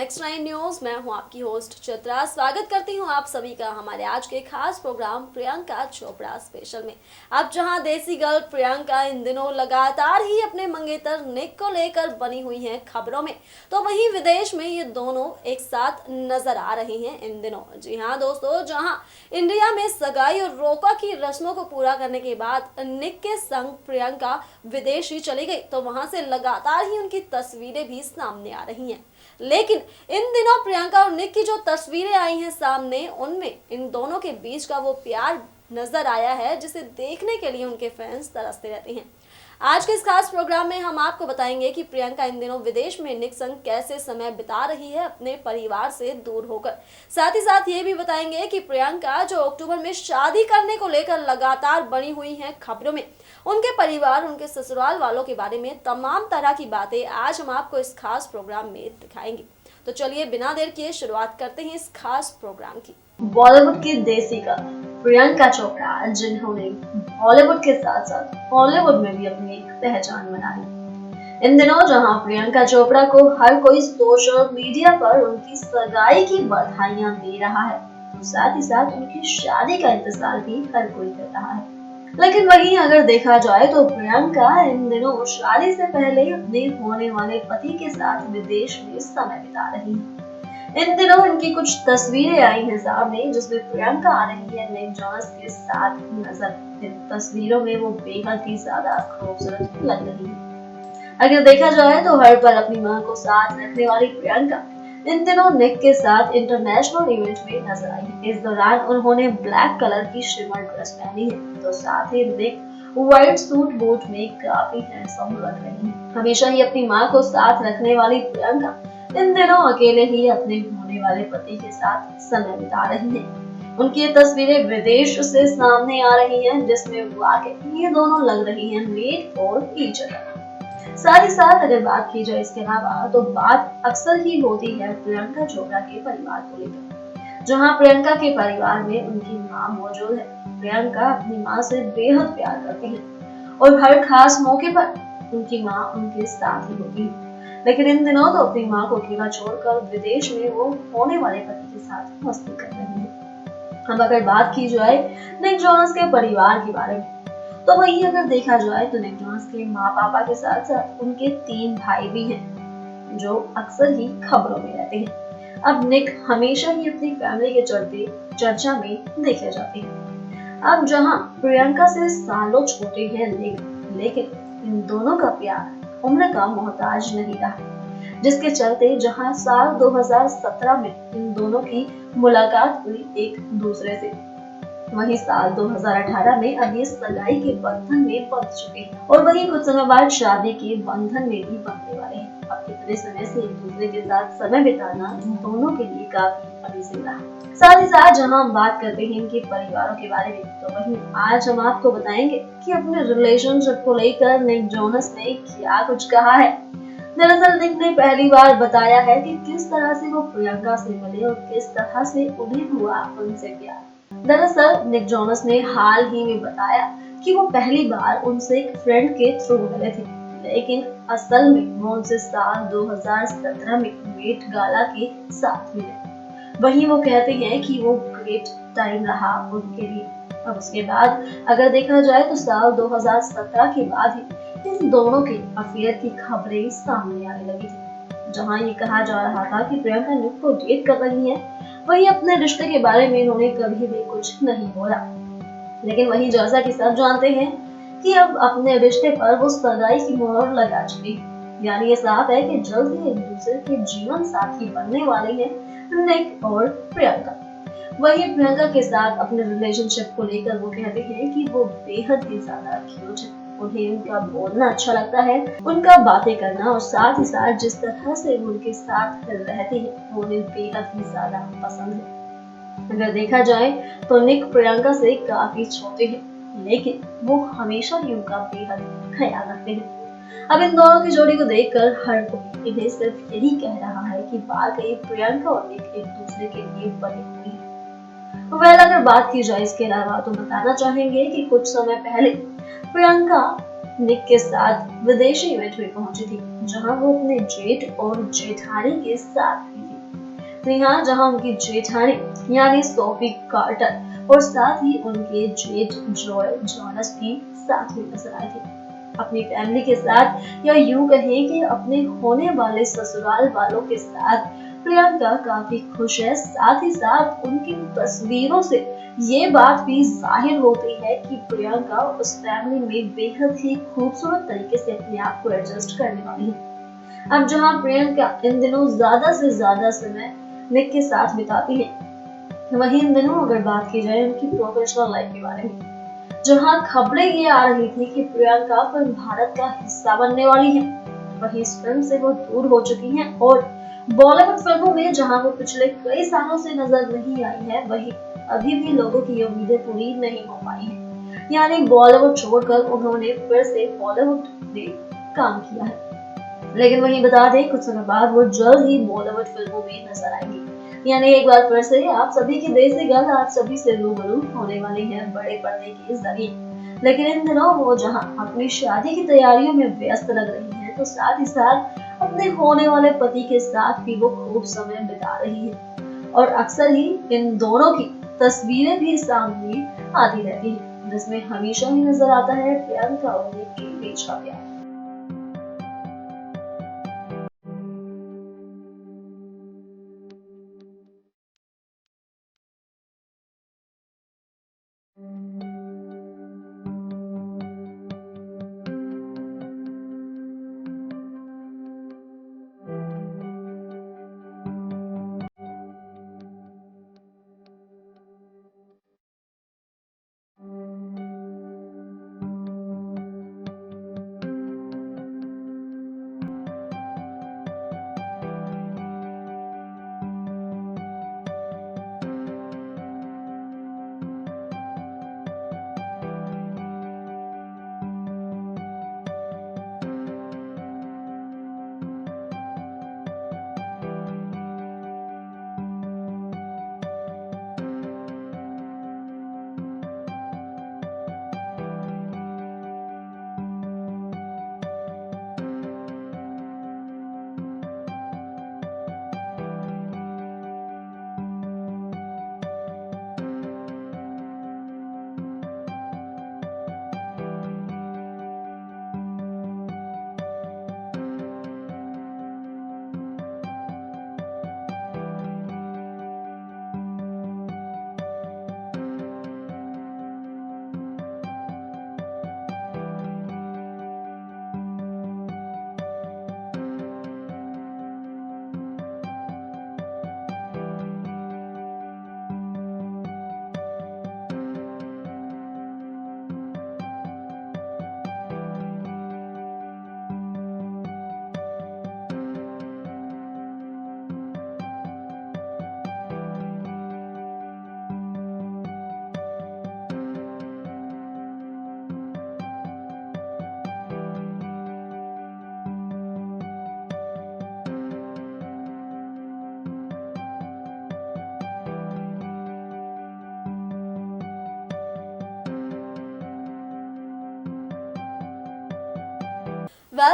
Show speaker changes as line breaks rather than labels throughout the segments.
Next 9 news. मैं हूं आपकी होस्ट चित्रा। स्वागत करती हूं आप सभी का हमारे आज के खास प्रोग्राम प्रियंका चोपड़ा स्पेशल में। अब जहां देसी गर्ल प्रियंका इन दिनों लगातार ही अपने मंगेतर निक को लेकर बनी हुई हैं खबरों में, तो वहीं विदेश में ये दोनों एक साथ नजर आ रही हैं इन दिनों। जी हाँ दोस्तों, जहां इंडिया में सगाई और रोका की रस्मों को पूरा करने के बाद निक के संग प्रियंका विदेश ही चली गई, तो वहां से लगातार ही उनकी तस्वीरें भी सामने आ रही हैं। लेकिन इन दिनों प्रियंका और निक की जो तस्वीरें आई हैं सामने, उनमें इन दोनों के बीच का वो प्यार नजर आया है जिसे देखने के लिए उनके फैंस तरसते रहते हैं। आज के इस खास प्रोग्राम में हम आपको बताएंगे कि प्रियंका इन दिनों विदेश में निक संग कैसे समय बिता रही है अपने परिवार से दूर होकर। साथ ही साथ ये भी बताएंगे कि प्रियंका जो अक्टूबर में शादी करने को लेकर लगातार बनी हुई हैं खबरों में, उनके परिवार, उनके ससुराल वालों के बारे में तमाम तरह की बातें आज हम आपको इस खास प्रोग्राम में दिखाएंगे। तो चलिए बिना देर किए शुरुआत करते हैं इस खास प्रोग्राम की। बॉलीवुड की देसी गर्ल प्रियंका चोपड़ा, जिन्होंने बॉलीवुड के साथ साथ हॉलीवुड में भी अपनी एक पहचान बनाई। इन दिनों जहां प्रियंका चोपड़ा को हर कोई सोशल मीडिया पर उनकी सगाई की बधाइयां दे रहा है, तो साथ ही साथ उनकी शादी का इंतजार भी हर कोई कर रहा है। लेकिन वहीं अगर देखा जाए तो प्रियंका इन दिनों शादी से पहले अपने होने वाले पति के साथ विदेश में समय बिता रही है। इन दिनों इनकी कुछ तस्वीरें आई हैं सामने, जिसमें प्रियंका आ रही है निक जोनस के साथ नजर। इन तस्वीरों में वो बेहद ही ज्यादा खूबसूरत लग रही है। अगर देखा जाए तो हर पल अपनी मां को साथ रखने वाली प्रियंका इन दिनों निक के साथ इंटरनेशनल इवेंट में नजर आई है। इस दौरान उन्होंने ब्लैक कलर की शिमर ड्रेस पहनी है, तो साथ ही निक व्हाइट सूट बूट में काफी हैंडसम लग रही है। हमेशा ही अपनी मां को साथ रखने वाली प्रियंका इन दिनों अकेले ही अपने होने वाले पति के साथ समय बिता रही है। उनकी ये तस्वीरें विदेश से सामने आ रही हैं, जिसमें वाकई ये दोनों लग रही हैं मेड फॉर ईच अदर। साथ ही साथ अगर बात की जाए इसके अलावा, तो बात अक्सर ही होती है प्रियंका चोपड़ा के परिवार को लेकर। जहां प्रियंका के परिवार में उनकी मां मौजूद है। प्रियंका अपनी मां से बेहद प्यार करती है और हर खास मौके पर उनकी मां उनके साथ ही होती है। लेकिन इन दिनों तो अपनी मां को अकेला छोड़कर विदेश में वो होने वाले पति के साथ मस्ती कर रही है। अब अगर बात की जाए निक जोनस के परिवार के बारे में, तो वही अगर देखा जाए तो निक जोनस के माँ पापा के साथ साथ उनके 3 भाई भी हैं, जो अक्सर ही खबरों में रहते हैं। अब निक हमेशा ही अपनी फैमिली के चलते चर्चा में देखे जाते हैं। अब जहां प्रियंका से सालों छोटे हैं निक, लेकिन इन दोनों का प्यार उम्र का मोहताज नहीं रहा, जिसके चलते जहां साल 2017 में इन दोनों की मुलाकात हुई एक दूसरे से, वहीं साल 2018 में अब ये सगाई के बंधन में बंध चुके हैं और वहीं कुछ समय बाद शादी के बंधन में भी बंधने वाले हैं। अब इतने समय से एक दूसरे के साथ समय बिताना दोनों के लिए काफी अमेजिंग रहा। साथ ही साथ जहां हम बात करते हैं इनके परिवारों के बारे में, तो वहीं आज हम आपको बताएंगे कि अपने रिलेशनशिप को लेकर निक जोनस ने क्या कुछ कहा है। दरअसल निक ने पहली बार बताया है कि किस तरह से वो प्रियंका से मिले और किस तरह से उन्हें हुआ उनसे प्यार। दरअसल निक जोनस ने हाल ही में बताया कि वो पहली बार उनसे एक फ्रेंड के थ्रू मिले थे, लेकिन असल में वो उनसे साल 2017 में मेट गाला के साथ मिले। वहीं वो कहते हैं कि वो ग्रेट टाइम रहा उनके लिए। अब उसके बाद अगर देखा जाए तो साल 2017 के बाद ही इन दोनों के अफेयर की खबरें सामने आने लगी थी, जहां ये कहा जा रहा था कि प्रियंका निक को डेट कर रही है। वहीं अपने रिश्ते के बारे में इन्होंने कभी भी कुछ नहीं बोला, लेकिन वहीं जैसा कि सब जानते हैं कि अब अपने रिश्ते पर वो सगाई की मोहर लगा चुकी है। यानी ये साफ है कि जल्द ही एक दूसरे के जीवन साथी बनने वाले हैं निक और प्रियंका। वहीं प्रियंका के साथ अपने रिलेशनशिप को लेकर वो कहते हैं कि वो बेहद ही ज्यादा क्यूट है। उन्हें उनका बोलना अच्छा लगता है, उनका बातें करना, और साथ ही साथ जिस तरह से उनके साथ रहते हैं वो उन्हें बेहद ही ज्यादा पसंद है। अगर देखा जाए तो निक प्रियंका से काफी छोटे हैं, लेकिन वो हमेशा ही उनका बेहद ख्याल रखते हैं। अब इन दोनों की जोड़ी को देखकर हर कोई इन्हें सिर्फ यही कह रहा है कि वाकई प्रियंका और निक एक दूसरे के लिए बने हुए हैं। अगर बात की जाए इसके अलावा, तो बताना चाहेंगे कि कुछ समय पहले प्रियंका निक के साथ विदेशी इवेंट में पहुंची थी, जहां वो अपने जेठ और जेठानी के साथ भी थी। तो यहाँ जहाँ उनकी जेठानी यानी सोफी कार्टर और साथ ही उनके जेठ जॉय जोनास भी साथ में नजर आए थे अपनी फैमिली के साथ, या यूं कहें कि अपने होने वाले ससुराल वालों के साथ प्रियंका काफी खुश है। साथ ही साथ उनकी तस्वीरों से ये बात भी जाहिर होती है कि प्रियंका उस फैमिली में बेहद ही खूबसूरत तरीके से अपने आप को एडजस्ट करने वाली है। अब जहां प्रियंका इन दिनों ज्यादा से ज्यादा समय निक के साथ बिताती है, वहीं इन दिनों अगर बात की जाए उनकी प्रोफेशनल लाइफ के बारे में, जहां खबरें ये आ रही थी कि प्रियंका फिल्म भारत का हिस्सा बनने वाली है, वहीं इस फिल्म से वो दूर हो चुकी हैं और बॉलीवुड फिल्मों में जहां वो पिछले कई सालों से नजर नहीं आई है, वहीं अभी भी लोगों की उम्मीदें पूरी नहीं हो पाई हैं। यानी बॉलीवुड छोड़कर उन्होंने फिर से बॉलीवुड में काम किया है, लेकिन वहीं बता दें कुछ समय बाद वो जल्द ही बॉलीवुड फिल्मों में नजर आएंगी। यानी एक बार फिर से आप सभी की देसी गर्ल आप सभी से रूबरू होने वाली है बड़े पर्दे के जरिए। लेकिन इन दिनों वो जहां अपनी शादी की तैयारियों में व्यस्त लग रही है, तो साथ ही साथ अपने होने वाले पति के साथ भी वो खूब समय बिता रही है और अक्सर ही इन दोनों की तस्वीरें भी सामने आती रहती है, जिसमें हमेशा ही नजर आता है प्रियंका और निक के बीच का प्यार।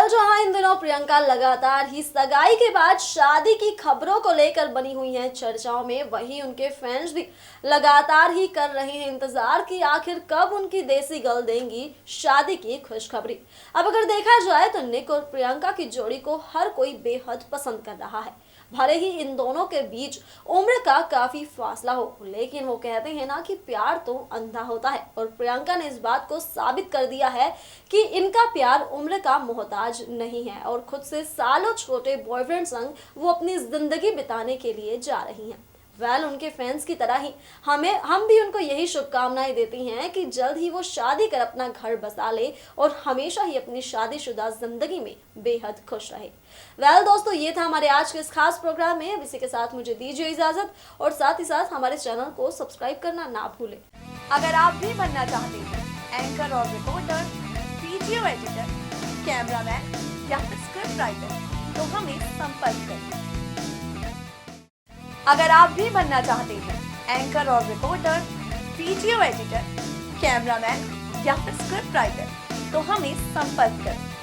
जहां इन दिनों प्रियंका लगातार ही सगाई के बाद शादी की खबरों को लेकर बनी हुई हैं चर्चाओं में, वहीं उनके फैंस भी लगातार ही कर रहे हैं इंतजार कि आखिर कब उनकी देसी गर्ल देंगी शादी की खुशखबरी। अब अगर देखा जाए तो निक और प्रियंका की जोड़ी को हर कोई बेहद पसंद कर रहा है। भले ही इन दोनों के बीच उम्र का काफी फासला हो, लेकिन वो कहते हैं ना कि प्यार तो अंधा होता है, और प्रियंका ने इस बात को साबित कर दिया है कि इनका प्यार उम्र का मोहताज नहीं है और खुद से सालों छोटे बॉयफ्रेंड संग वो अपनी जिंदगी बिताने के लिए जा रही हैं। उनके फैंस की तरह ही हम भी उनको यही शुभकामनाएं देती हैं कि जल्द ही वो शादी कर अपना घर बसा ले और हमेशा ही अपनी शादीशुदा जिंदगी में बेहद खुश रहे। दोस्तों, ये था हमारे आज के इस खास प्रोग्राम में। अब इसी के साथ मुझे दीजिए इजाजत और साथ ही साथ हमारे चैनल को सब्सक्राइब करना ना भूलें।
अगर आप भी बनना चाहते हैं एंकर और रिपोर्टर, वीडियो एडिटर, कैमरामैन या फिर स्क्रिप्ट राइटर, तो हमें संपर्क करें। अगर आप भी बनना चाहते हैं एंकर और रिपोर्टर, वीडियो एडिटर, कैमरामैन या फिर स्क्रिप्ट राइटर, तो हमें संपर्क करें।